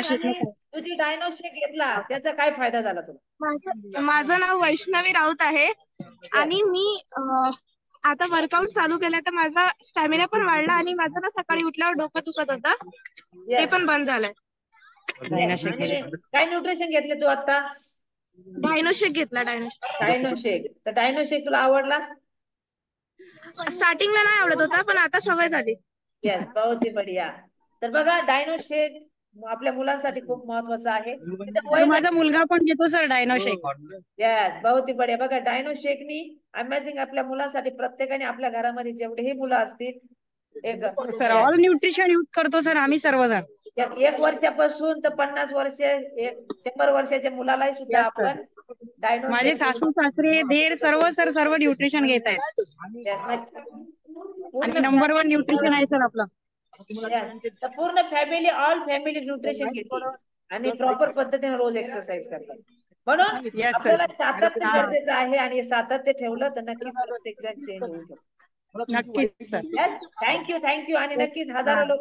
तुझी डायनो शेक घेतला त्याचा काय फायदा झाला तुला? माझं नाव वैष्णवी राऊत आहे Yes. आणि मी आता वर्कआउट चालू केलं तर माझा स्टॅमिना पण वाढला आणि माझं ना सकाळी उठल्यावर डोकं दुखत होतं ते Yes. पण बंद झालंय. Yes. आणि काय न्यूट्रिशन घेतले तू आता? डायनो शेक घेतला. डायनो शेक. तर डायनो शेक तुला आवडला? स्टार्टिंगला नाही आवडत होता पण आता सवय झाली. येस, बहुत ही बढिया. तर बघा डायनो शेक आपल्या मुलांसाठी खूप महत्वाचं आहे. माझा मुलगा पण घेतो सर डायनो शेक. येस, बहुत ही बढिया. बघा डायनो शेकनी अमेझिंग आपल्या मुलांसाठी प्रत्येकाने आपल्या घरामध्ये जेवढेही मुलं असतील एक सर ऑल न्यूट्रिशन यूज करतो सर आम्ही सर्वजण. 1 वर्षापासून तर 50 वर्ष 100 वर्षाच्या मुलालाही सुद्धा आपण डायनो माझे शेक सासू सासरे धीर सर्व न्यूट्रिशन घेत आहेत आणि नंबर 1 न्यूट्रिशन आहे सर आपलं. तर पूर्ण फॅमिली ऑल फॅमिली न्यूट्रिशन घेते आणि प्रॉपर पद्धतीने रोज एक्सरसाइज करतात. म्हणून आपल्याला सातत्य गरजेचं आहे आणि सातत्य ठेवलं तर नक्कीच प्रत्येक जण चेंज होऊ शकतो. नक्कीच सर. थँक्यू आणि नक्कीच हजारो लोक